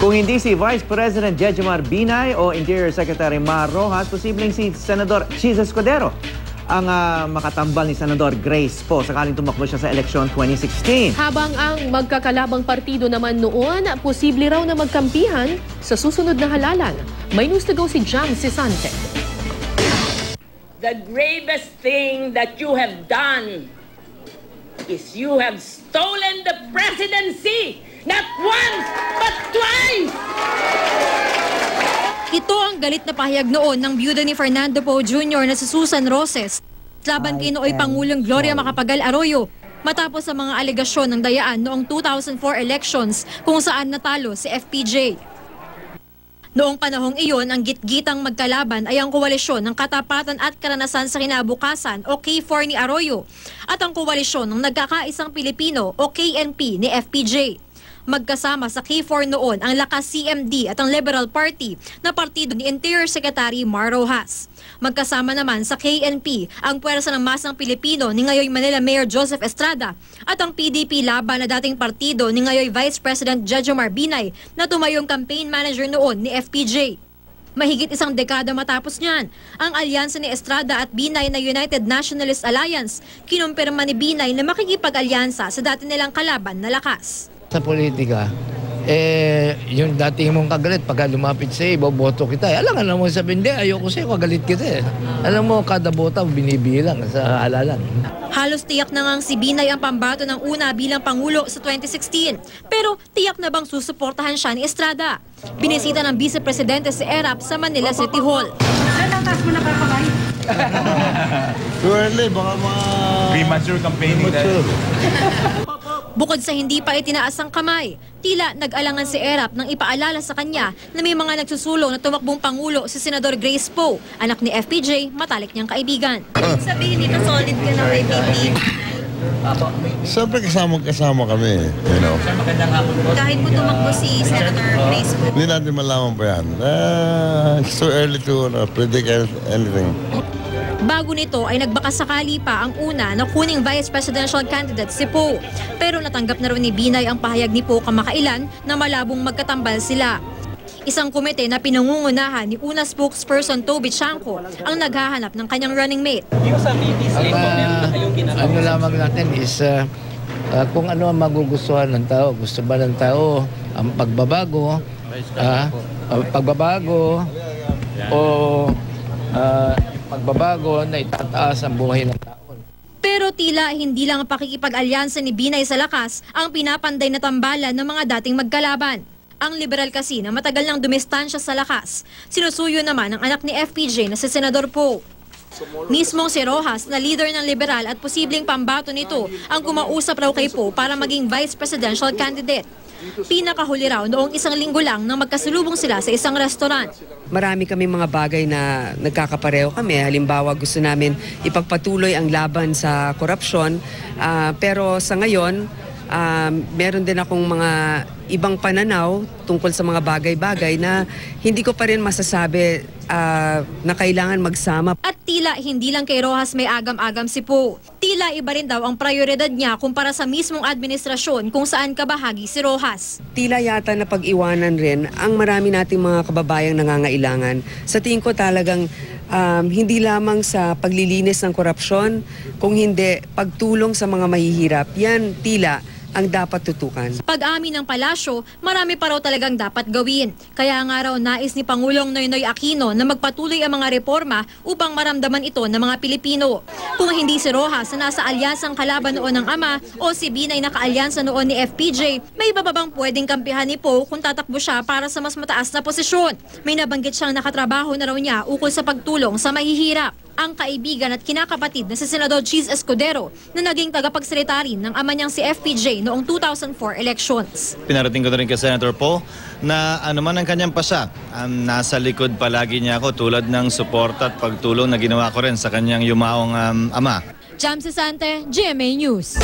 Kung hindi si Vice President Jejomar Binay o Interior Secretary Mar Rojas, posibleng si Senador Chis Escudero ang makatambal ni Senador Grace Poe sakaling tumakbo siya sa eleksyon 2016. Habang ang magkakalabang partido naman noon, posible raw na magkampihan sa susunod na halalan. May news to go si Jam Sisante. The gravest thing that you have done is you have stolen the presidency, not once, but twice! Ito ang galit na pahayag noon ng byuda ni Fernando Poe Jr. na si Susan Roses laban kay nooy Pangulong Gloria Macapagal Arroyo matapos sa mga alegasyon ng dayaan noong 2004 elections kung saan natalo si FPJ. Noong panahong iyon, ang gitgitang magkalaban ay ang koalisyon ng Katapatan at Karanasan sa Kinabukasan o K4 ni Arroyo at ang koalisyon ng Nagkakaisang Pilipino o KNP ni FPJ. Magkasama sa K4 noon ang Lakas CMD at ang Liberal Party na partido ni Interior Secretary Mar Rojas. Magkasama naman sa KNP ang Puwersa ng Masang Pilipino ni ngayon Manila Mayor Joseph Estrada at ang PDP Laban na dating partido ni ngayon Vice President Jejomar Binay na tumayong campaign manager noon ni FPJ. Mahigit isang dekada matapos niyan, ang alyansa ni Estrada at Binay na United Nationalist Alliance kinumpirma ni Binay na makikipag-alyansa sa dati nilang kalaban na Lakas. Sa politika, yung dating mong kagalit, pagka lumapit sa'yo, boboto kita. Alam mo sabihin, hindi, ayoko sa'yo, kagalit kita. Alam mo, kada bota binibilang sa halalan. Halos tiyak na ngang si Binay ang pambato ng una bilang Pangulo sa 2016. Pero tiyak na bang susuportahan siya ni Estrada? Binisita ng Vice Presidente si Erap sa Manila City Hall. Taas mo na kakabay? Too early, baka mga... Premature campaigning. Bukod sa hindi pa itinaas ang kamay, tila nag-alangan si Erap nang ipaalala sa kanya na may mga nagsusulong na tumakbong Pangulo si Senador Grace Poe, anak ni FPJ, matalik niyang kaibigan. Sabihin nito, solid ka na kay BP. Siyempre kasama kami, you know. Kahit po tumakbo si Senator Grace Poe. Hindi natin malaman pa yan. It's too early to predict anything. Bago nito ay nagbakasakali pa ang una na kuning vice presidential candidate si Poe. Pero natanggap na rin ni Binay ang pahayag ni Poe kamakailan na malabong magkatambal sila. Isang komite na pinangungunahan ni una spokesperson Toby Chanco ang naghahanap ng kanyang running mate. Ano lamang natin is kung ano ang magugustuhan ng tao. Gusto ba ng tao ang pagbabago, pagbabago na itataas ang buhay ng tao. Pero tila hindi lang ang pakikipag-alyansa ni Binay sa Lakas ang pinapanday na tambalan ng mga dating magkalaban. Ang liberal kasi na matagal nang dumistansya sa Lakas, sinusuyo naman ang anak ni FPJ na si Senador Poe. Mismong si Rojas na leader ng liberal at posibleng pambato nito ang kumausap raw kay Poe para maging vice presidential candidate. Pinakahuli raw noong isang linggo lang nang magkasalubong sila sa isang restaurant. Marami kami mga bagay na nagkakapareho kami. Halimbawa, gusto namin ipagpatuloy ang laban sa korupsyon. Pero sa ngayon, meron din akong mga ibang pananaw tungkol sa mga bagay-bagay na hindi ko pa rin masasabi na kailangan magsama. At tila hindi lang kay Rojas may agam-agam si Poe. Tila iba rin daw ang prioridad niya kumpara sa mismong administrasyon kung saan kabahagi si Rojas. Tila yata na pag-iwanan rin ang marami nating mga kababayang nangangailangan. Sa tingin ko talagang hindi lamang sa paglilinis ng korupsyon, kung hindi pagtulong sa mga mahihirap. Yan tila ang dapat tutukan. Pag-amin ng palasyo, marami pa raw talagang dapat gawin. Kaya nga raw nais ni Pangulong Noynoy Aquino na magpatuloy ang mga reforma upang maramdaman ito ng mga Pilipino. Kung hindi si Rojas na nasa alyansang kalaban noon ng ama o si Binay na kaalyansa noon ni FPJ, may bababang pwedeng kampihan ni Poe kung tatakbo siya para sa mas mataas na posisyon. May nabanggit siyang nakatrabaho na raw niya ukol sa pagtulong sa mahihirap. Ang kaibigan at kinakapatid na si Senador Chis Escudero na naging tagapagsalita rin ng ama niyang si FPJ noong 2004 elections. Pinarating ko na rin kay Senator Poe na anuman ang kanyang pasa, nasa likod palagi niya ako tulad ng suporta at pagtulong na ginawa ko rin sa kanyang yumaong ama. Jam Sisante, GMA News.